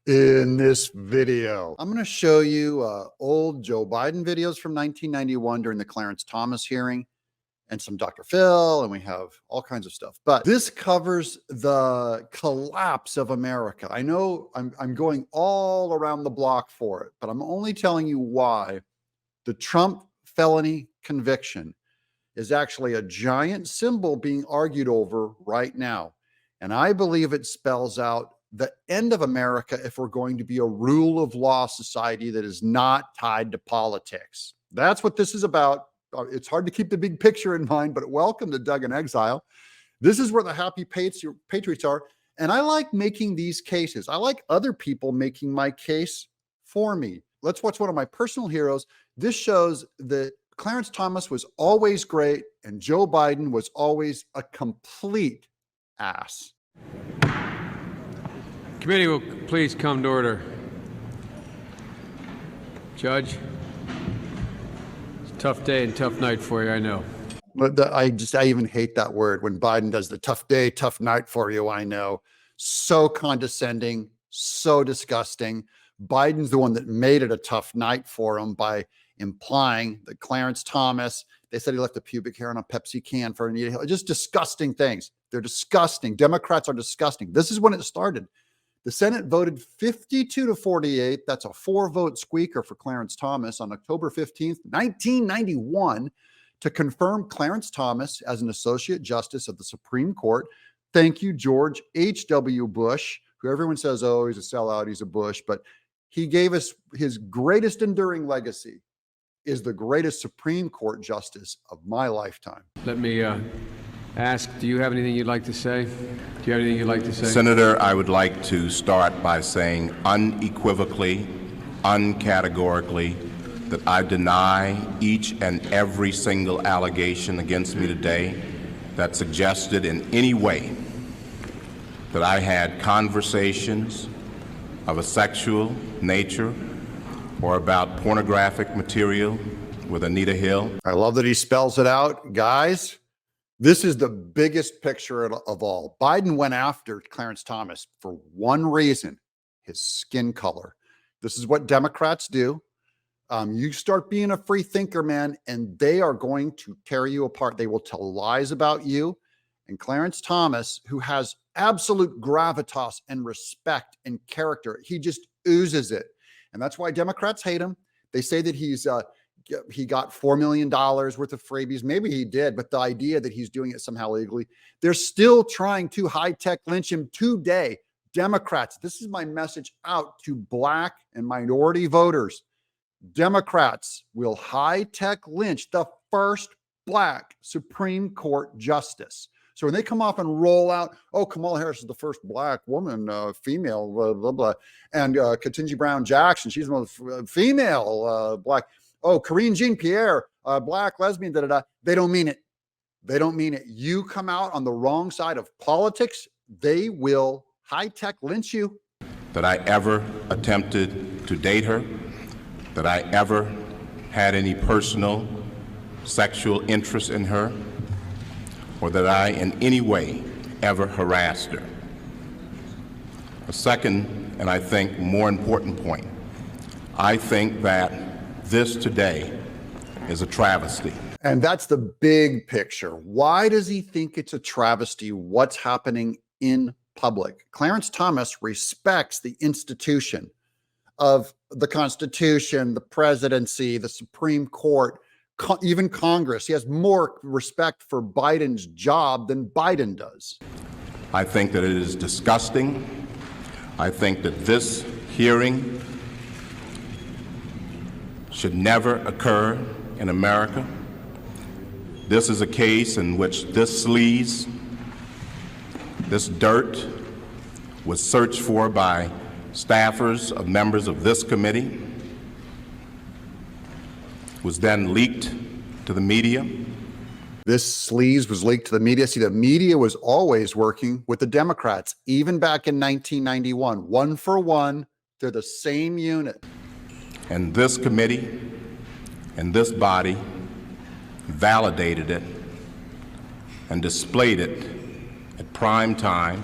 In this video, I'm going to show you old Joe Biden videos from 1991 during the Clarence Thomas hearing and some Dr. Phil, and we have all kinds of stuff. But this covers the collapse of America. I know I'm going all around the block for it, but I'm only telling you why the Trump felony conviction is actually a giant symbol being argued over right now. And I believe it spells out the end of America if we're going to be a rule of law society that is not tied to politics. That's what this is about. It's hard to keep the big picture in mind, but welcome to Doug in Exile. This is where the happy patriots are. And I like making these cases. I like other people making my case for me. Let's watch one of my personal heroes. This shows that Clarence Thomas was always great and Joe Biden was always a complete ass. Committee will please come to order. Judge, it's a tough day and tough night for you, I know. But I even hate that word when Biden does the tough day, tough night for you, I know. So condescending, so disgusting. Biden's the one that made it a tough night for him by implying that Clarence Thomas, they said he left a pubic hair on a Pepsi can for Anita Hill. Just disgusting things. They're disgusting. Democrats are disgusting. This is when it started. The Senate voted 52-48. That's a 4-vote squeaker for Clarence Thomas on October 15th, 1991, to confirm Clarence Thomas as an Associate Justice of the Supreme Court. Thank you, George H.W. Bush, who everyone says, oh, he's a sellout, he's a Bush, but he gave us his greatest enduring legacy is the greatest Supreme Court justice of my lifetime. Let me ask, do you have anything you'd like to say? Do you have anything you'd like to say? Senator, I would like to start by saying unequivocally, uncategorically, that I deny each and every single allegation against me today that suggested in any way that I had conversations of a sexual nature or about pornographic material with Anita Hill. I love that he spells it out. Guys, this is the biggest picture of all. Biden went after Clarence Thomas for one reason, his skin color. This is what Democrats do. You start being a free thinker, man, and they are going to tear you apart. They will tell lies about you. And Clarence Thomas, who has absolute gravitas and respect and character, he just oozes it. And that's why Democrats hate him. They say that he got $4 million worth of freebies. Maybe he did, but the idea that he's doing it somehow legally, they're still trying to high-tech lynch him today. Democrats, this is my message out to Black and minority voters. Democrats will high-tech lynch the first Black Supreme Court justice. So when they come off and roll out, oh, Kamala Harris is the first Black woman, female, blah, blah, blah. And Ketanji Brown Jackson, she's the most female Black. Oh, Karine Jean-Pierre, Black, lesbian, da-da-da. They don't mean it. They don't mean it. You come out on the wrong side of politics, they will high-tech lynch you. That I ever attempted to date her, that I ever had any personal sexual interest in her, or that I in any way ever harassed her. A second, and I think more important point, I think that this today is a travesty. And that's the big picture. Why does he think it's a travesty? What's happening in public? Clarence Thomas respects the institution of the Constitution, the presidency, the Supreme Court, even Congress. He has more respect for Biden's job than Biden does. I think that it is disgusting. I think that this hearing should never occur in America. This is a case in which this sleaze, this dirt, was searched for by staffers of members of this committee, was then leaked to the media. This sleaze was leaked to the media. See, the media was always working with the Democrats, even back in 1991. One for one, they're the same unit. And this committee and this body validated it and displayed it at prime time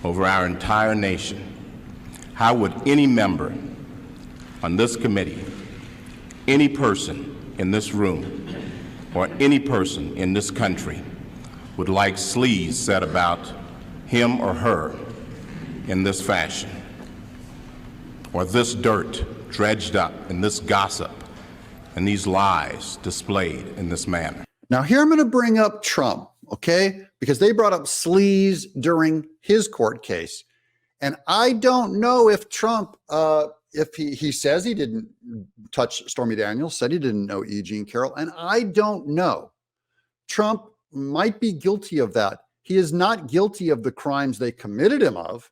over our entire nation. How would any member on this committee, any person in this room, or any person in this country would like sleaze said about him or her in this fashion, or this dirt dredged up, and this gossip and these lies displayed in this manner? Now here I'm going to bring up Trump, okay? Because they brought up sleaze during his court case. And I don't know if Trump, if he says he didn't touch Stormy Daniels, said he didn't know E. Jean Carroll, and I don't know. Trump might be guilty of that. He is not guilty of the crimes they committed him of,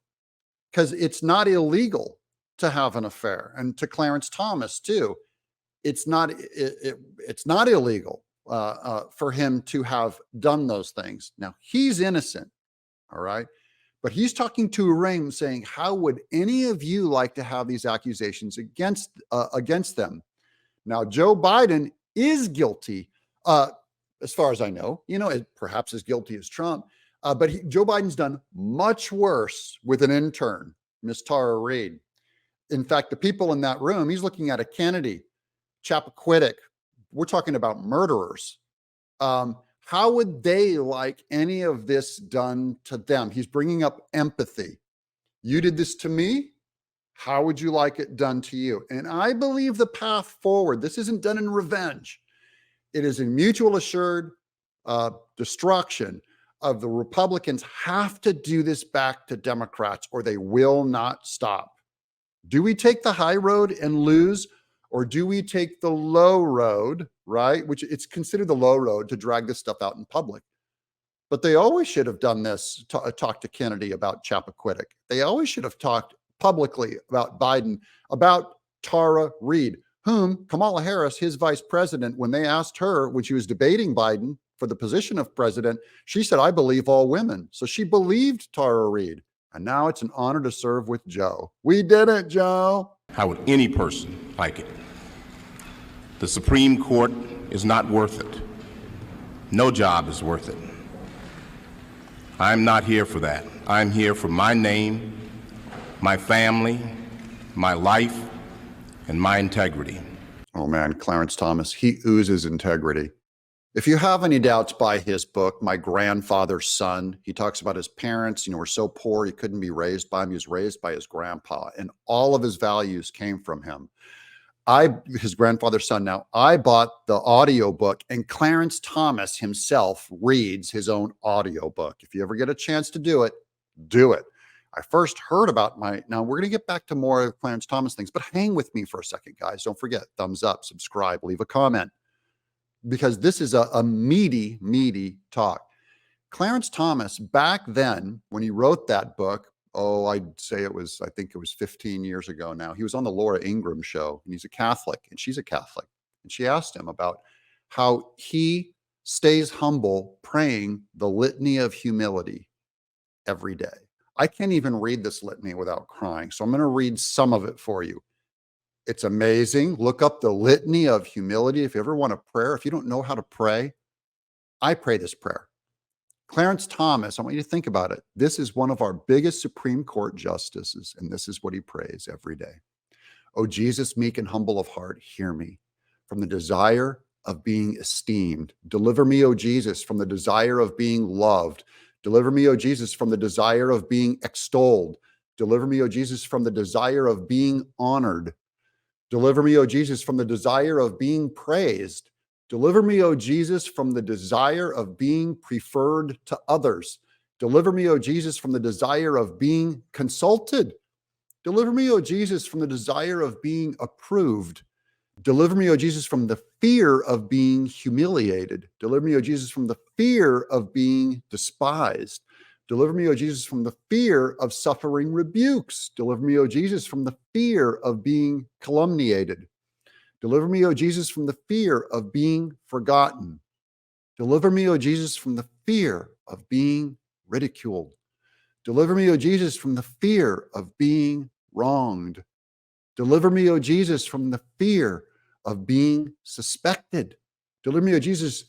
because it's not illegal to have an affair. And to Clarence Thomas too, it's not illegal for him to have done those things. Now he's innocent, all right? But he's talking to a ring saying, how would any of you like to have these accusations against them? Now, Joe Biden is guilty, as far as I know, perhaps as guilty as Trump, but Joe Biden's done much worse with an intern, Miss Tara Reid. In fact, the people in that room, he's looking at a Kennedy, Chappaquiddick. We're talking about murderers. How would they like any of this done to them? He's bringing up empathy. You did this to me. How would you like it done to you? And I believe the path forward, this isn't done in revenge. It is in mutual assured destruction of the Republicans have to do this back to Democrats or they will not stop. Do we take the high road and lose? Or do we take the low road, right? Which it's considered the low road to drag this stuff out in public. But they always should have done this, talked to Kennedy about Chappaquiddick. They always should have talked publicly about Biden, about Tara Reid, whom Kamala Harris, his vice president, when they asked her, when she was debating Biden for the position of president, she said, I believe all women. So she believed Tara Reid. And now it's an honor to serve with Joe. We did it, Joe. How would any person like it? The Supreme Court is not worth it. No job is worth it. I'm not here for that. I'm here for my name, my family, my life, and my integrity. Oh man, Clarence Thomas, he oozes integrity. If you have any doubts, buy his book, My Grandfather's Son. He talks about his parents, were so poor he couldn't be raised by him. He was raised by his grandpa, and all of his values came from him. His grandfather's son. Now, I bought the audio book, and Clarence Thomas himself reads his own audio book. If you ever get a chance to do it, do it. I first heard about now we're going to get back to more of Clarence Thomas things, but hang with me for a second, guys. Don't forget, thumbs up, subscribe, leave a comment, because this is a meaty, meaty talk. Clarence Thomas, back then, when he wrote that book, I think it was 15 years ago now, he was on the Laura Ingraham show, and he's a Catholic, and she's a Catholic. And she asked him about how he stays humble, praying the litany of humility every day. I can't even read this litany without crying, so I'm going to read some of it for you. It's amazing. Look up the litany of humility. If you ever want a prayer, if you don't know how to pray, I pray this prayer. Clarence Thomas, I want you to think about it. This is one of our biggest Supreme Court justices, and this is what he prays every day. Oh, Jesus, meek and humble of heart, hear me. From the desire of being esteemed, deliver me, O Jesus, from the desire of being loved. Deliver me, O Jesus, from the desire of being extolled. Deliver me, O Jesus, from the desire of being honored. Deliver me, O Jesus, from the desire of being praised. Deliver me, O Jesus, from the desire of being preferred to others. Deliver me, O Jesus, from the desire of being consulted. Deliver me, O Jesus, from the desire of being approved. Deliver me, O Jesus, from the fear of being humiliated. Deliver me, O Jesus, from the fear of being despised. Deliver me, O Jesus, from the fear of suffering rebukes. Deliver me, O Jesus, from the fear of being calumniated. Deliver me, O Jesus, from the fear of being forgotten. Deliver me, O Jesus, from the fear of being ridiculed. Deliver me, O Jesus, from the fear of being wronged. Deliver me, O Jesus, from the fear of being suspected. Deliver me, O Jesus,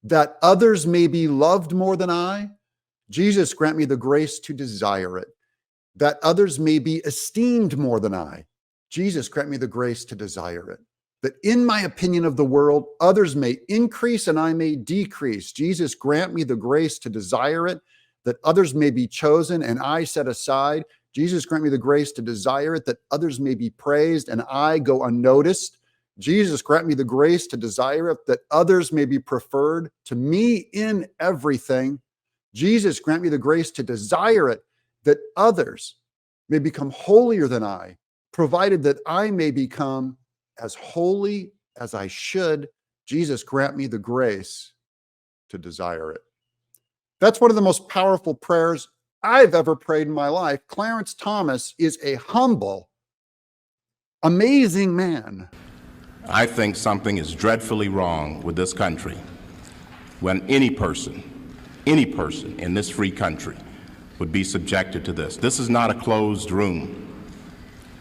that others may be loved more than I. Jesus, grant me the grace to desire it. that others may be esteemed more than I. Jesus, grant me the grace to desire it. That in my opinion of the world, others may increase and I may decrease. Jesus, grant me the grace to desire it, that others may be chosen and I set aside. Jesus, grant me the grace to desire it, that others may be praised and I go unnoticed. Jesus, grant me the grace to desire it, that others may be preferred to me in everything. Jesus, grant me the grace to desire it, that others may become holier than I, provided that I may become as holy as I should. Jesus, grant me the grace to desire it. That's one of the most powerful prayers I've ever prayed in my life. Clarence Thomas is a humble, amazing man. I think something is dreadfully wrong with this country when any person in this free country would be subjected to this. This is not a closed room.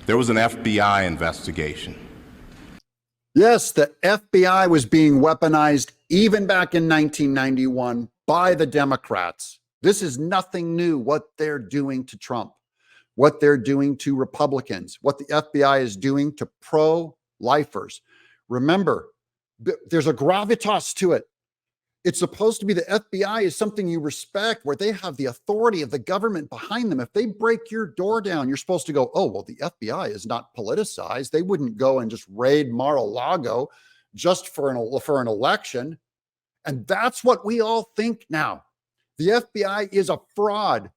There was an FBI investigation. Yes, the FBI was being weaponized even back in 1991 by the Democrats. This is nothing new, what they're doing to Trump, what they're doing to Republicans, what the FBI is doing to pro-lifers. Remember, there's a gravitas to it. It's supposed to be the FBI is something you respect, where they have the authority of the government behind them. If they break your door down, you're supposed to go, oh, well, the FBI is not politicized. They wouldn't go and just raid Mar-a-Lago just for an election. And that's what we all think now. The FBI is a fraud.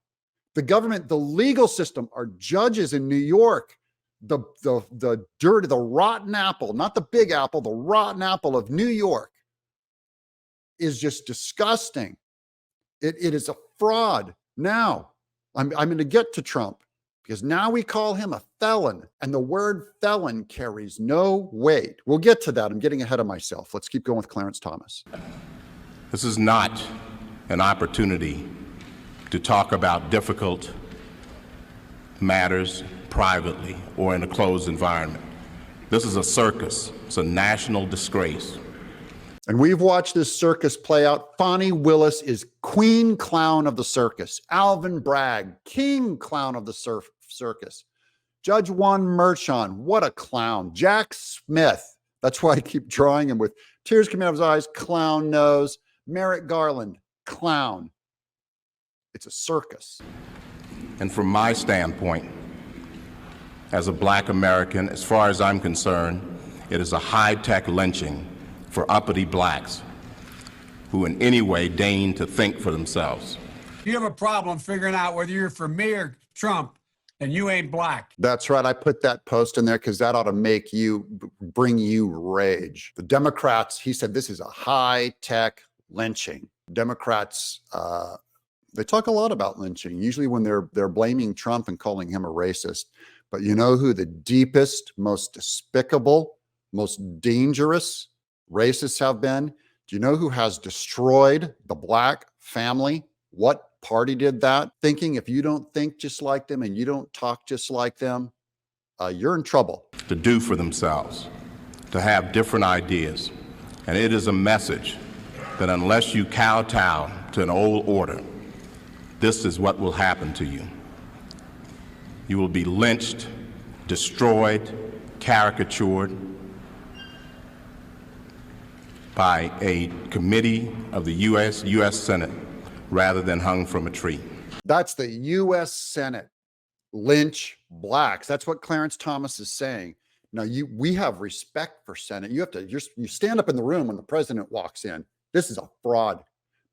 The government, the legal system, our judges in New York, the dirty, the rotten apple, not the big apple, the rotten apple of New York, is just disgusting. It is a fraud. Now, I'm going to get to Trump, because now we call him a felon, and the word felon carries no weight. We'll get to that. I'm getting ahead of myself. Let's keep going with Clarence Thomas. This is not an opportunity to talk about difficult matters privately or in a closed environment. This is a circus. It's a national disgrace. And we've watched this circus play out. Fonnie Willis is queen clown of the circus. Alvin Bragg, king clown of the circus. Judge Juan Merchan, what a clown. Jack Smith, that's why I keep drawing him with tears coming out of his eyes, clown nose. Merrick Garland, clown. It's a circus. And from my standpoint, as a Black American, as far as I'm concerned, it is a high-tech lynching for uppity blacks who in any way deign to think for themselves. You have a problem figuring out whether you're for me or Trump, and you ain't black. That's right. I put that post in there because that ought to make you, bring you rage. The Democrats, he said, this is a high-tech lynching. Democrats, they talk a lot about lynching, usually when they're blaming Trump and calling him a racist. But you know who the deepest, most despicable, most dangerous racists have been? Do you know who has destroyed the Black family? What party did that? Thinking if you don't think just like them and you don't talk just like them, you're in trouble. To do for themselves, to have different ideas. And it is a message that unless you kowtow to an old order, this is what will happen to you. You will be lynched, destroyed, caricatured by a committee of the U.S. Senate rather than hung from a tree. That's the U.S. Senate. Lynch blacks. That's what Clarence Thomas is saying. Now, we have respect for Senate. You have to, you stand up in the room when the president walks in. This is a fraud.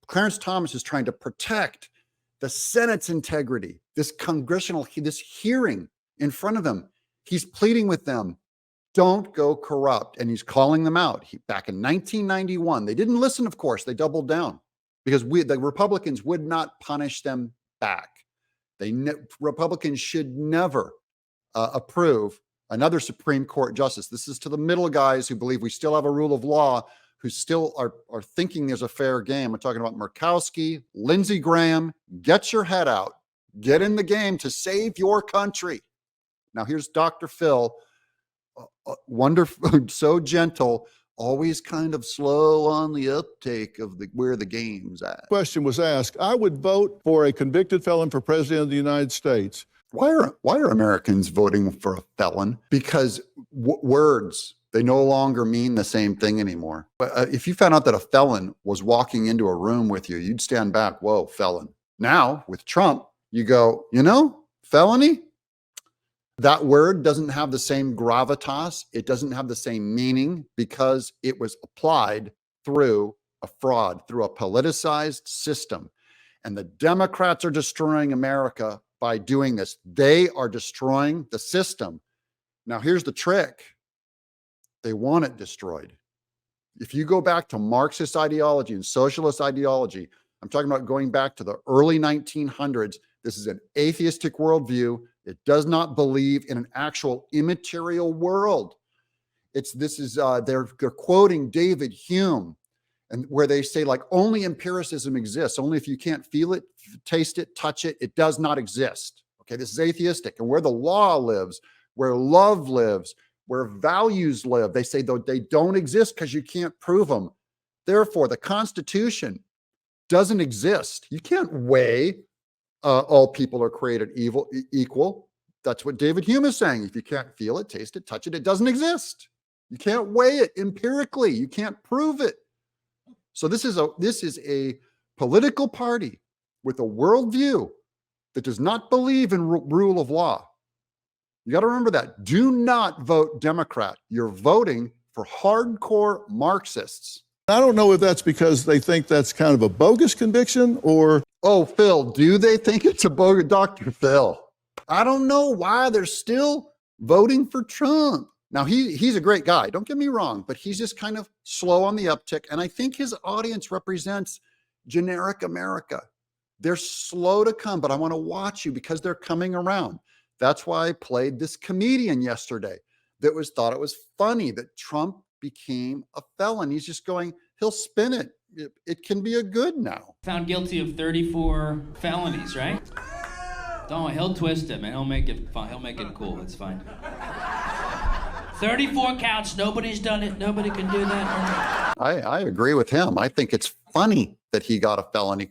Clarence Thomas is trying to protect the Senate's integrity, this hearing in front of them. He's pleading with them, don't go corrupt. And he's calling them out. Back in 1991, they didn't listen, of course, they doubled down because the Republicans would not punish them back. Republicans should never approve another Supreme Court justice. This is to the middle guys who believe we still have a rule of law, who still are thinking there's a fair game. I'm talking about Murkowski, Lindsey Graham. Get your head out. Get in the game to save your country. Now here's Dr. Phil, wonderful, so gentle, always kind of slow on the uptake of where the game's at. Question was asked, I would vote for a convicted felon for president of the United States. Why are Americans voting for a felon? Because words, they no longer mean the same thing anymore. But if you found out that a felon was walking into a room with you, you'd stand back, whoa, felon. Now with Trump, you go, felony? That word doesn't have the same gravitas. It doesn't have the same meaning because it was applied through a fraud, through a politicized system. And the Democrats are destroying America by doing this. They are destroying the system. Now, here's the trick. They want it destroyed. If you go back to Marxist ideology and socialist ideology, I'm talking about going back to the early 1900s. This is an atheistic worldview. It does not believe in an actual immaterial world. They're quoting David Hume, and where they say, like, only empiricism exists. Only if you can't feel it, taste it, touch it, it does not exist. Okay, this is atheistic. And where the law lives, where love lives, where values live, they say though they don't exist because you can't prove them. Therefore, the Constitution doesn't exist. You can't weigh all people are created equal. That's what David Hume is saying. If you can't feel it, taste it, touch it, it doesn't exist. You can't weigh it empirically. You can't prove it. So this is a political party with a worldview that does not believe in rule of law. You got to remember that. Do not vote Democrat. You're voting for hardcore Marxists. I don't know if that's because they think that's kind of a bogus conviction or... Oh, Phil, do they think it's a bogus? Dr. Phil, I don't know why they're still voting for Trump. Now, he's a great guy. Don't get me wrong, but he's just kind of slow on the uptick. And I think his audience represents generic America. They're slow to come, but I want to watch you because they're coming around. That's why I played this comedian yesterday that thought it was funny that Trump became a felon. He's just going, he'll spin it. It can be a good now. Found guilty of 34 felonies, right? Don't, he'll twist it, man. He'll make it fun. He'll make it cool. It's fine. 34 counts. Nobody's done it. Nobody can do that. I agree with him. I think it's funny that he got a felony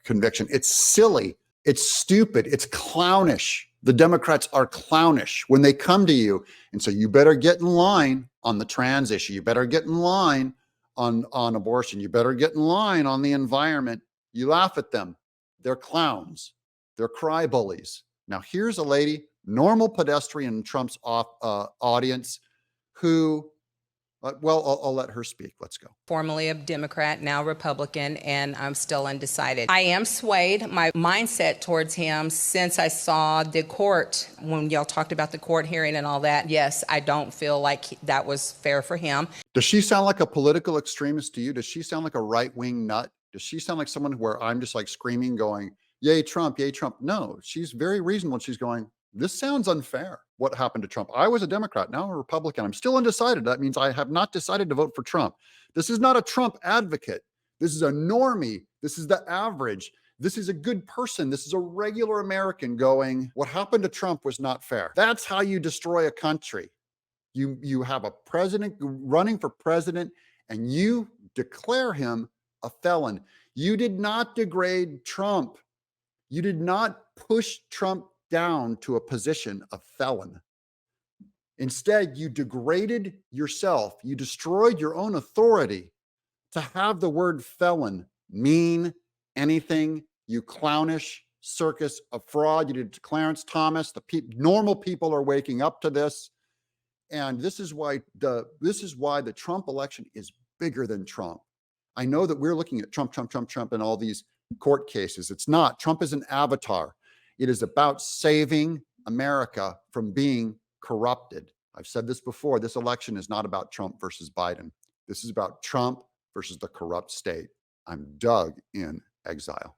conviction. It's silly. It's stupid. It's clownish. The Democrats are clownish when they come to you and say, you better get in line on the trans issue. You better get in line on abortion. You better get in line on the environment. You laugh at them. They're clowns. They're cry bullies. Now, here's a lady, normal pedestrian in Trump's audience who, I'll let her speak. Let's go. Formerly a Democrat, now Republican, and I'm still undecided. I am swayed. My mindset towards him since I saw the court, when y'all talked about the court hearing and all that, yes, I don't feel like that was fair for him. Does she sound like a political extremist to you? Does she sound like a right-wing nut? Does she sound like someone where I'm just like screaming, going, yay, Trump, yay, Trump? No, she's very reasonable. She's going, this sounds unfair. What happened to Trump? I was a Democrat, now I'm a Republican. I'm still undecided. That means I have not decided to vote for Trump. This is not a Trump advocate. This is a normie. This is the average. This is a good person. This is a regular American going, what happened to Trump was not fair. That's how you destroy a country. You have a president running for president and you declare him a felon. You did not degrade Trump. You did not push Trump down to a position of felon. Instead, you degraded yourself. You destroyed your own authority to have the word felon mean anything. You clownish circus of fraud. You did to Clarence Thomas. Normal people are waking up to this. And this is why the Trump election is bigger than Trump. I know that we're looking at Trump, and all these court cases. It's not. Trump is an avatar. It is about saving America from being corrupted. I've said this before. This election is not about Trump versus Biden. This is about Trump versus the corrupt state. I'm Doug in Exile.